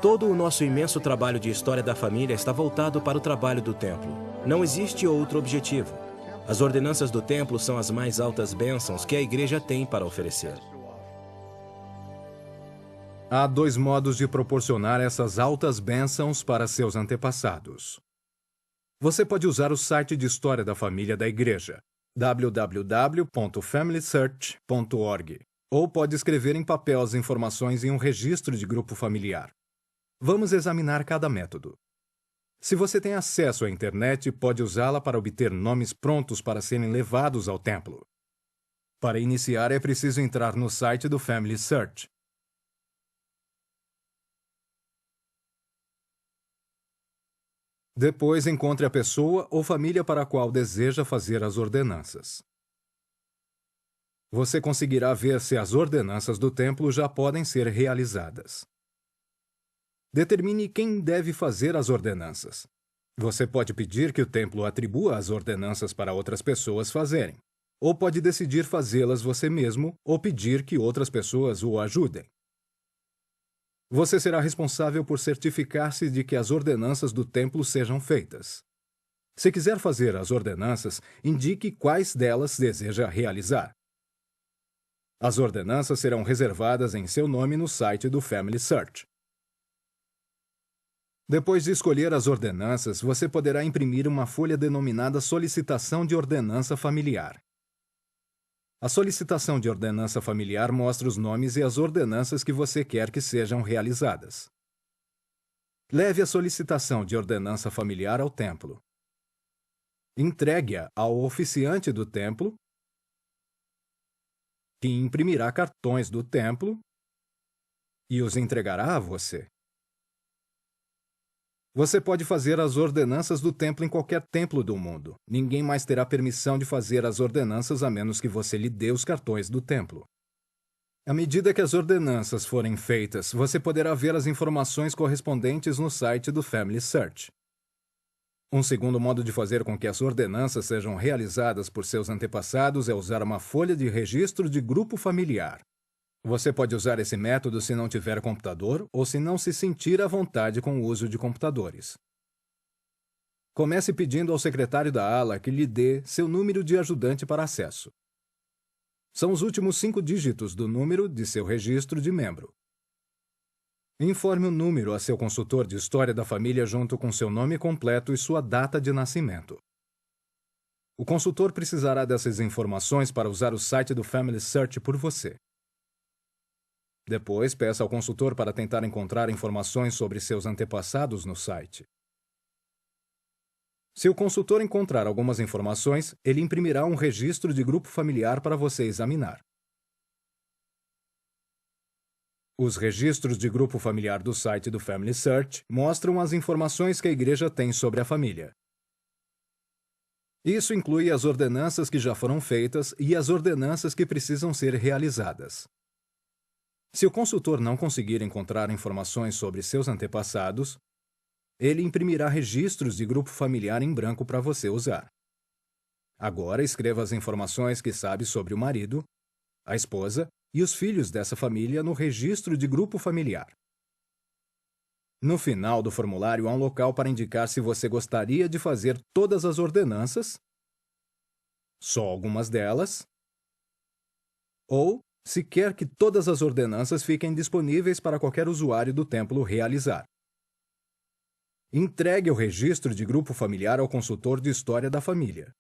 Todo o nosso imenso trabalho de história da família está voltado para o trabalho do templo. Não existe outro objetivo. As ordenanças do templo são as mais altas bênçãos que a igreja tem para oferecer. Há dois modos de proporcionar essas altas bênçãos para seus antepassados. Você pode usar o site de história da família da igreja, www.familysearch.org, ou pode escrever em papel as informações em um registro de grupo familiar. Vamos examinar cada método. Se você tem acesso à internet, pode usá-la para obter nomes prontos para serem levados ao templo. Para iniciar, é preciso entrar no site do Family Search. Depois, encontre a pessoa ou família para a qual deseja fazer as ordenanças. Você conseguirá ver se as ordenanças do templo já podem ser realizadas. Determine quem deve fazer as ordenanças. Você pode pedir que o templo atribua as ordenanças para outras pessoas fazerem, ou pode decidir fazê-las você mesmo ou pedir que outras pessoas o ajudem. Você será responsável por certificar-se de que as ordenanças do templo sejam feitas. Se quiser fazer as ordenanças, indique quais delas deseja realizar. As ordenanças serão reservadas em seu nome no site do Family Search. Depois de escolher as ordenanças, você poderá imprimir uma folha denominada Solicitação de Ordenança Familiar. A solicitação de ordenança familiar mostra os nomes e as ordenanças que você quer que sejam realizadas. Leve a solicitação de ordenança familiar ao templo. Entregue-a ao oficiante do templo, que imprimirá cartões do templo e os entregará a você. Você pode fazer as ordenanças do templo em qualquer templo do mundo. Ninguém mais terá permissão de fazer as ordenanças a menos que você lhe dê os cartões do templo. À medida que as ordenanças forem feitas, você poderá ver as informações correspondentes no site do Family Search. Um segundo modo de fazer com que as ordenanças sejam realizadas por seus antepassados é usar uma folha de registro de grupo familiar. Você pode usar esse método se não tiver computador ou se não se sentir à vontade com o uso de computadores. Comece pedindo ao secretário da ala que lhe dê seu número de ajudante para acesso. São os últimos 5 dígitos do número de seu registro de membro. Informe o número a seu consultor de história da família junto com seu nome completo e sua data de nascimento. O consultor precisará dessas informações para usar o site do Family Search por você. Depois, peça ao consultor para tentar encontrar informações sobre seus antepassados no site. Se o consultor encontrar algumas informações, ele imprimirá um registro de grupo familiar para você examinar. Os registros de grupo familiar do site do Family Search mostram as informações que a igreja tem sobre a família. Isso inclui as ordenanças que já foram feitas e as ordenanças que precisam ser realizadas. Se o consultor não conseguir encontrar informações sobre seus antepassados, ele imprimirá registros de grupo familiar em branco para você usar. Agora escreva as informações que sabe sobre o marido, a esposa e os filhos dessa família no registro de grupo familiar. No final do formulário há um local para indicar se você gostaria de fazer todas as ordenanças, só algumas delas, ou se quer que todas as ordenanças fiquem disponíveis para qualquer usuário do templo realizar. Entregue o registro de grupo familiar ao consultor de história da família,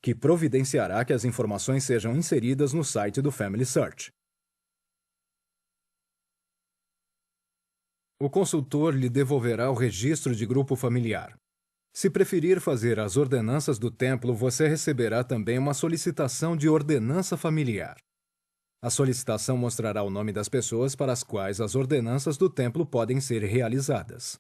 que providenciará que as informações sejam inseridas no site do Family Search. O consultor lhe devolverá o registro de grupo familiar. Se preferir fazer as ordenanças do templo, você receberá também uma solicitação de ordenança familiar. A solicitação mostrará o nome das pessoas para as quais as ordenanças do templo podem ser realizadas.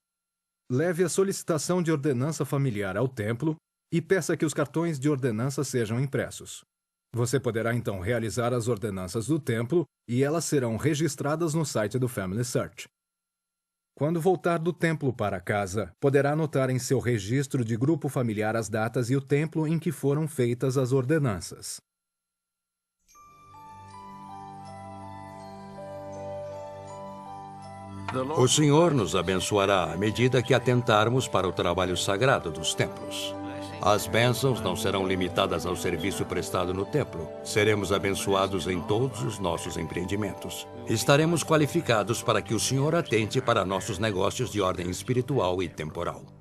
Leve a solicitação de ordenança familiar ao templo e peça que os cartões de ordenança sejam impressos. Você poderá então realizar as ordenanças do templo e elas serão registradas no site do Family Search. Quando voltar do templo para casa, poderá anotar em seu registro de grupo familiar as datas e o templo em que foram feitas as ordenanças. O Senhor nos abençoará à medida que atentarmos para o trabalho sagrado dos templos. As bênçãos não serão limitadas ao serviço prestado no templo. Seremos abençoados em todos os nossos empreendimentos. Estaremos qualificados para que o Senhor atente para nossos negócios de ordem espiritual e temporal.